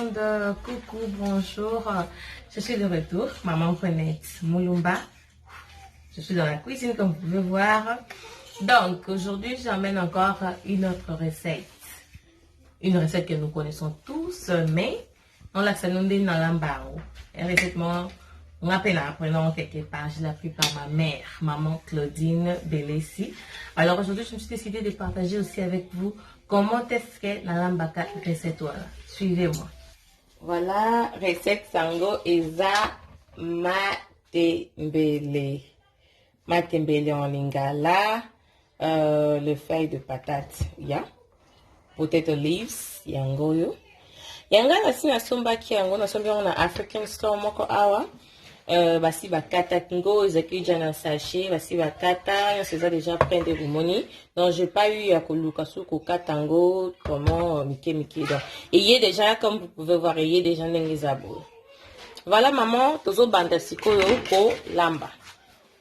monde, coucou, bonjour, je suis de retour, maman Renette Moulumba, je suis dans la cuisine comme vous pouvez voir. Donc aujourd'hui j'amène encore une autre recette, que nous connaissons tous, mais on l'a salondé dans l'ambao, une recette on a apprenant quelque part, je l'ai appris par ma mère, maman Claudine Belessi. Alors aujourd'hui je me suis décidé de partager aussi avec vous comment est-ce que la lambaka recette voilà. Suivez-moi. Voilà, recette sango eza matembele. Matembele en lingala, le feuille de patate, ya. Potato leaves, yango yo. Yanga na sina somba ki yango na somba on a African store moko awa. Basi bakata kingo ezaki jana sachet basi bakata c'est déjà plein de rumoni donc j'ai pas eu à koluka suko katango comment mike donc et déjà comme vous pouvez voir il déjà n'engezabo. Voilà maman tozo banda sikoyo ko lamba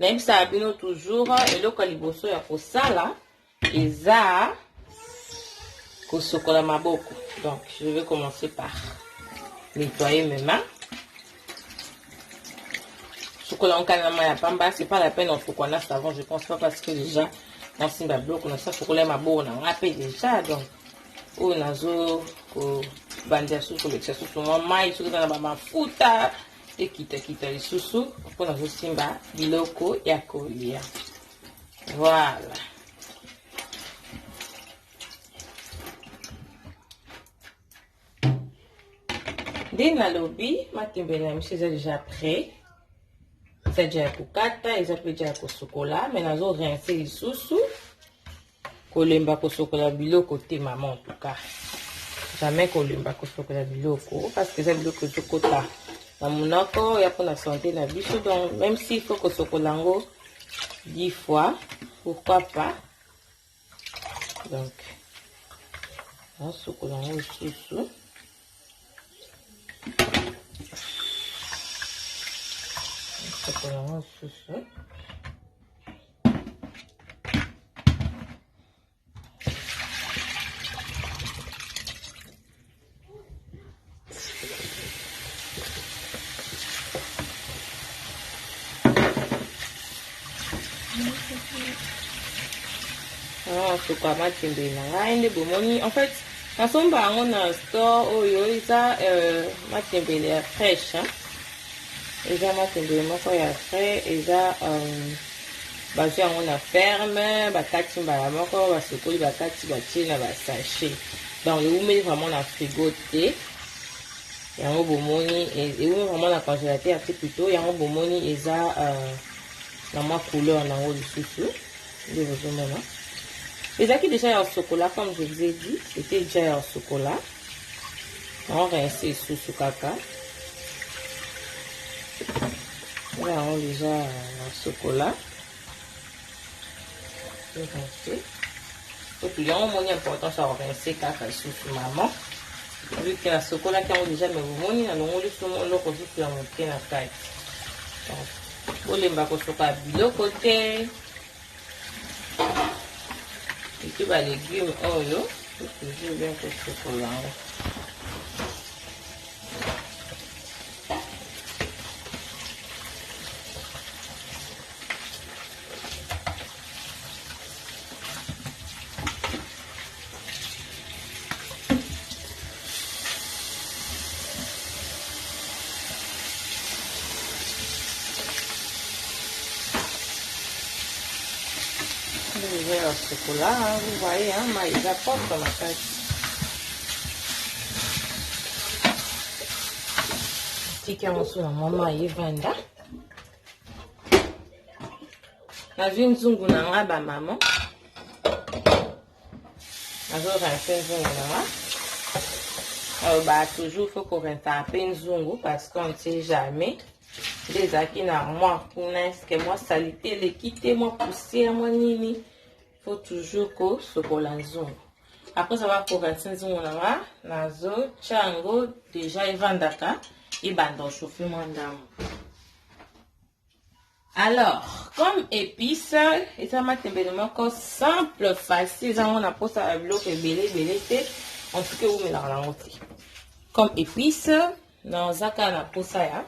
même ça abino toujours et le kaliboso ya ko sala eza ko sokola maboko. Donc je vais commencer par nettoyer mes mains. C'est pas la peine en chocolat savon, je pense pas parce que déjà on s'y va bloquer, on a ça chocolat ma bonne, on a payé déjà donc on a zo bandia sous le sous mon maïs sous dans ma futa et kita les sous pour la simba biloko ya kolia. Voilà. Dès la lobby, ma tembele monsieur déjà prêt. C'est déjà kukata, ils appellent déjà chocolat, mais nous avons rincé les sous-sous. Kolemba ko chocolat biloko te maman en tout cas. Jamais kolemba ko chocolat biloko parce que c'est biloko chocolat. Na monoko ya pour la santé na biso donc même s'il faut que chocolat ngo 10 fois, pourquoi pas. Donc on chocolat ngo sous-sous. Chocolat sous-sous. Chocolat matembele na ngai nde bomoni en fait nasomba yango na store oyo eza matembele ya fraîche eza matembele moko ya frais eza bazwi yango na ferme bakati mbala moko basokoli bakati batie na basachet donc eumeli vraiment na frigo te yango bomoni eumeli vraiment na congélateur te plutôt yango bomoni eza na mwa couleur nango lisusu nde bozomona ezalaki déjà en chocolat comme je vous ai dit c'était déjà en chocolat on rince lisusu kaka là on déjà en chocolat rincé et puis on moni importance à rincer kaka lisusu maman vu que la chocolat qui on déjà mais vous moni na longo lisusu loko lisusu ya moke na kati donc olemba kosoka biloko te et puis les légumes oyo toujours bien que chocolat. Le chocolat, vous voyez, hein, mais il apporte ma tête. Tika mosu na mama yevanda. Na nzungu na nga ba maman. Nazo rincer nzungu na nga. Bah toujours faut qu'on rince un peu nzungu parce qu'on ne sait jamais. Les acquis na moi, est-ce que moi salité, les quitter, moi poussière, moi nini. Faut toujours que chocolat nzungu. Après ça va pour rincer nzungu na nga. Nazo chango déjà evandaka. Et bando chauffer mon dame. Alors, comme épice, et ça m'a tembele moko simple, facile, ça on a posé à bloc belé, en tout cas vous me la rentrez. comme épice dans zaka na posa ya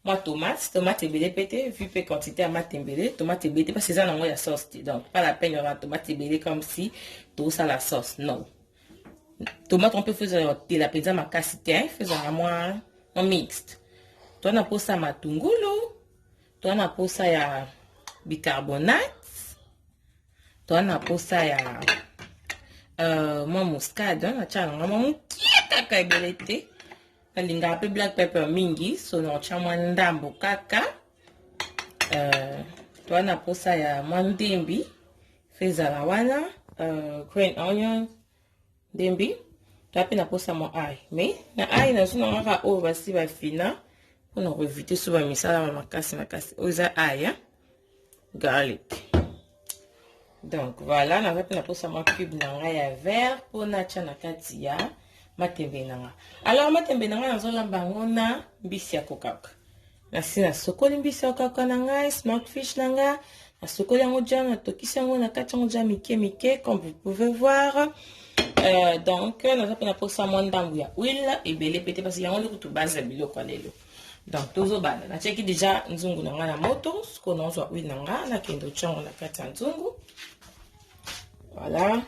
moi tomate ebele pété vu peu quantité à matembele tomate ebele parce que ça nango ya sauce donc pas la peine y aura tomate ebele comme si tout ça la sauce non tomate on peut faire la pizza makasi te faisant moi en mixte toi na posa matungulu toi na posa ya bicarbonate toi na posa ya moi muscade na tchala moi mukieta ka ebele te linga pe black pepper mingi so na chamwa ndambo kaka toi na posa ya mandembi feza la wana green onion dembi toi pe na posa mo ai mais na ai na zuna ngaka o basi ba fina pour na éviter so ba misala makasi oza ai garlic donc voilà na pe na posa mo cube na nga ya vert pour na tia na kati ya matembe nanga alors matembe nanga nazolamba yango na mbisi ya kokaka nasi nasokoli mbisi ya kokaka na ngai smoked fish nanga nasokoli yango dia natokisi yango na kati yango dia mike comme vous pouvez voir donc naza mpe naposa mwa ndambu ya huile ebele pete parce yango nde kutu base ya biloko lelo donc tozobanda natiaki deja nzungu na ngai na moto sikoyo nazwa huile na ngai nakende otia yango na kati ya nzungu voilà.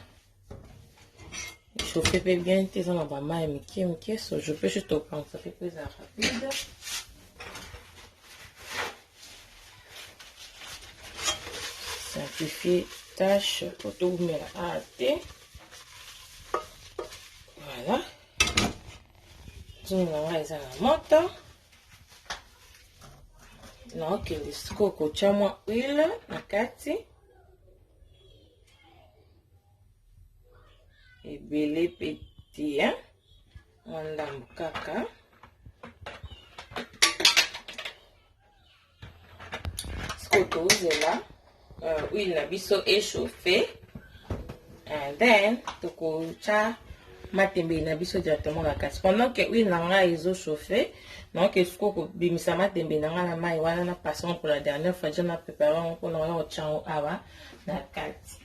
Chauffer bien, tes en bas mal mickey, so je peux juste prendre ça fait plus rapide. Simplifier tâche pour tout mettre à thé. Voilà. Je vais mettre la moto. Non, que le scoco tient moi huile, la kati. Ebele petit hein ndambo kaka sikoto uzela huile na biso échauffé and then tokocha matembe na biso directement na kati pendant que huile na nga ezo chauffer donc sikoto bimisa matembe na nga na mai wana na passion pour la dernière fois je na préparé pour na ochango awa na kati.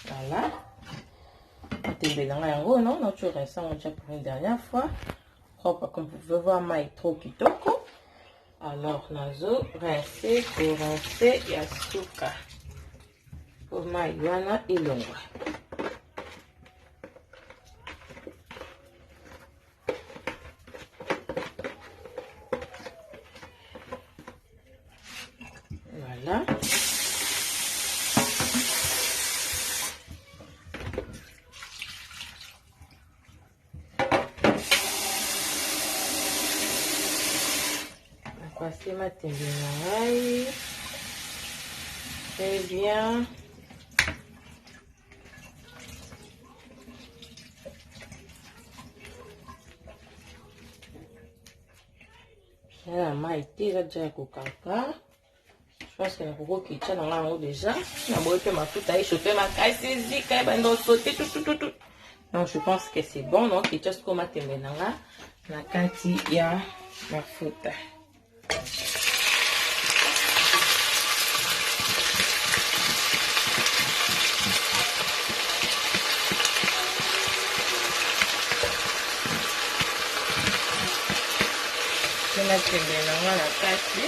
Voilà. Matembe nanga yango non, notre rinçant on déjà pour une dernière fois. Propre comme vous pouvez voir, maï trop kitoko. Alors nazo rincer pour rincer yasuka. Pour maï yana ilongwa. Voilà. Passer ma télévision très bien. La maïté là déjà coca. Je pense que la coco qui tient dans la déjà. La boîte ma tout à chauffer ma caisse ici, quand même sauter tout. Donc je pense que c'est bon donc il juste comme ma télévision là. La quantité il y a ma faute. Matembe nanga na kati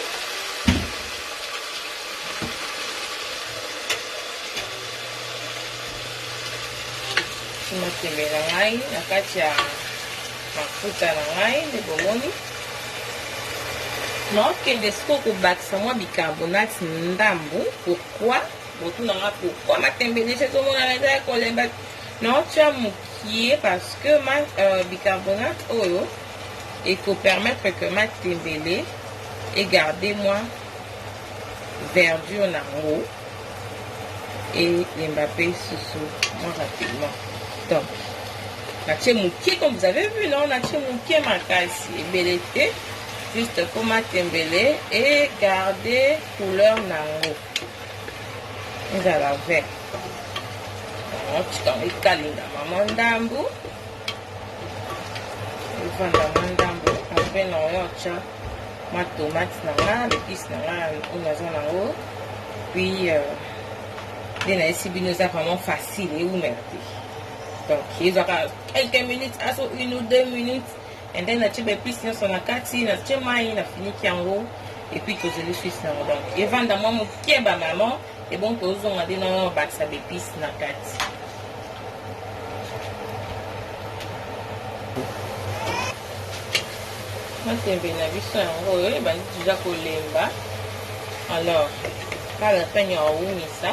matembe na ngai na kati ya mafuta na ngai nde bomoni naokende sikoyo kobakisa mwa bicarbonate ndambu pourquoi botuna nga pourquoi matembe nese ezomonana eza ya kolemba naotia mokie parce que bicarbonate oyo et pour permettre que ma tembele et garder moi verdure en haut et les Mbappé sous moi rapidement. Donc, natie mouki comme vous avez vu, non, natie mouki ma casse et belleté juste pour ma tembele et garder couleur nango. Vous allez la vert. Donc, tu t'en es calé dans ma mandambo. Après na ocha ma tomate na nga l'épice na nga onaza nango puis na esi bino eza vraiment facile et oumerte Donc ils auront quelques minutes, à 1 ou 2 minutes. Et then na tibe puis sinon son akati na tiema na fini kiango et puis que je le suis ça. Donc et vendre moi mon kieba maman et bon que aux on a dit non ba sa épices na kati. Matembe na biso yango e ba déjà kolemba. Alors là la peine ya umisa.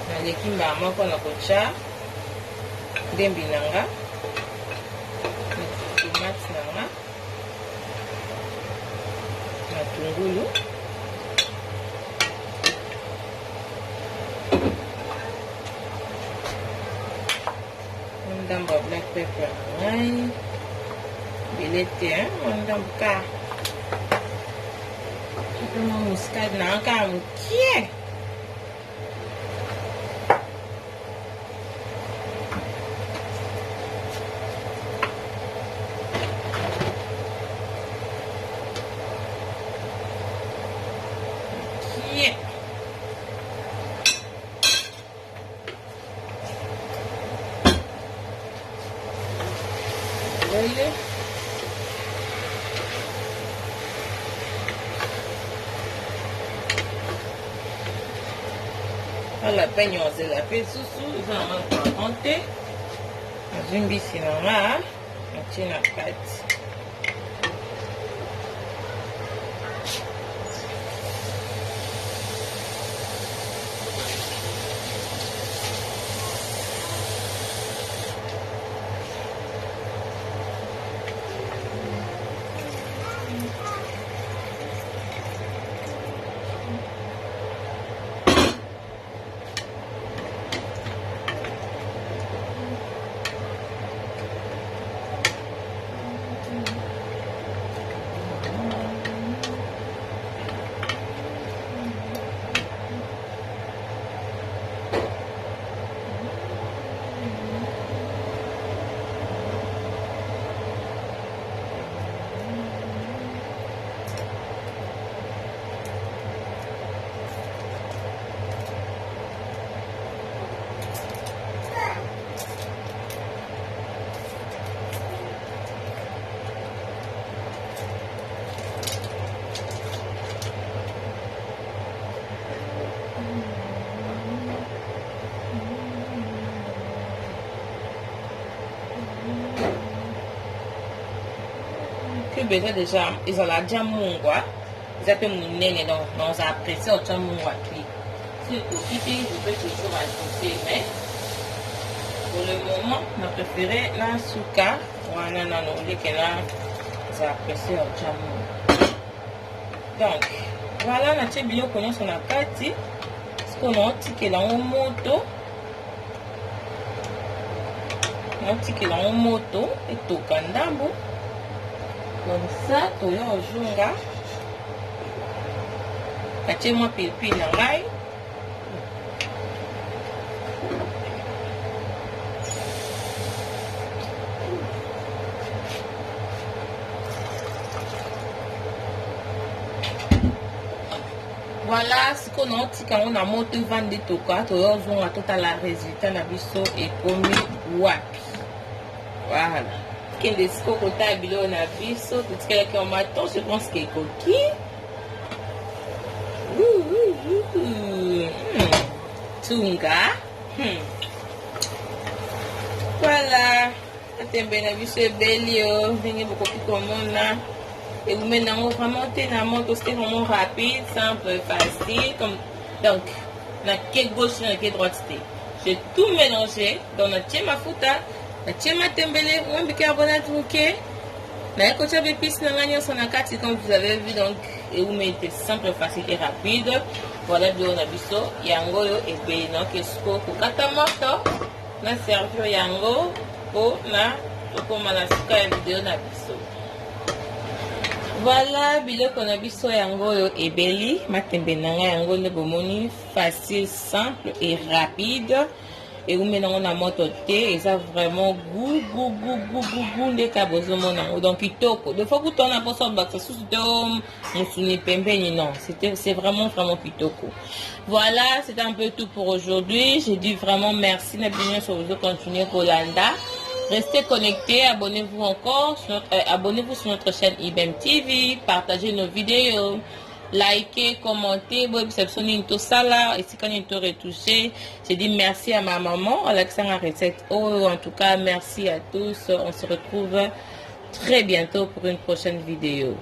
Na lekimba moko na kocha dembi nanga tomate nanga matungulu ndamba black pepper ngai belete ndamba ka kama muscade nanga mukie la peine de la paix sous ils ont monté une bicinoma une pâte besoin déjà ils ont la déjà mungwa ils appellent mon nene donc on a apprécié autant mungwa qui si aussi je peux toujours ajouter mais pour le moment on a préféré la souka voilà non on dit que là ça apprécié autant mungwa donc voilà na tché bio connaît son akati ce qu'on a tiqué là en moto on tiqué là en moto et tout kandambo. Comme ça, tu as un jour, tu as moi pipi na ngai. Voilà ce qu'on a dit quand on a monté vendre tout cas, tu as un jour tout à la résultat na biso et comme wapi. Voilà. Quel est ce qu'on a bilo na biso tout ce que on m'attend je pense que coquille tunga voilà atembe na biso ebelio ndenge bokoki komona et vous maintenant vraiment tellement c'était vraiment rapide simple facile comme donc na quelle gauche na quelle droite j'ai tout mélangé dans la tienne mafuta na tiema tembele mwembi carbonate muke na ekocha épices na nganya sona kati comme vous avez vu donc et vous mettez simple facile et rapide voilà bio na biso yango yo ebe donc esko ko kata moto na servir yango po na okoma na suka ya video na biso voilà biloko na biso yango yo ebeli matembe na nga yango le bomoni facile simple et rapide. et vous mettez dans moto thé et ça vraiment goût de kabozomo nango donc kitoko de fois que tu as pas ça baksa sous musuni pembeni non c'est vraiment kitoko. Voilà, c'est un peu tout pour aujourd'hui. J'ai dit vraiment merci Nabinyo sur vous continuer Kolanda. Restez connectés, abonnez-vous encore abonnez-vous sur notre chaîne IBM TV, partagez nos vidéos, likez, commentez, et si quand il te retouché, j'ai dit merci à ma maman, Alexandra Recette. Oh, en tout cas, merci à tous. On se retrouve très bientôt pour une prochaine vidéo.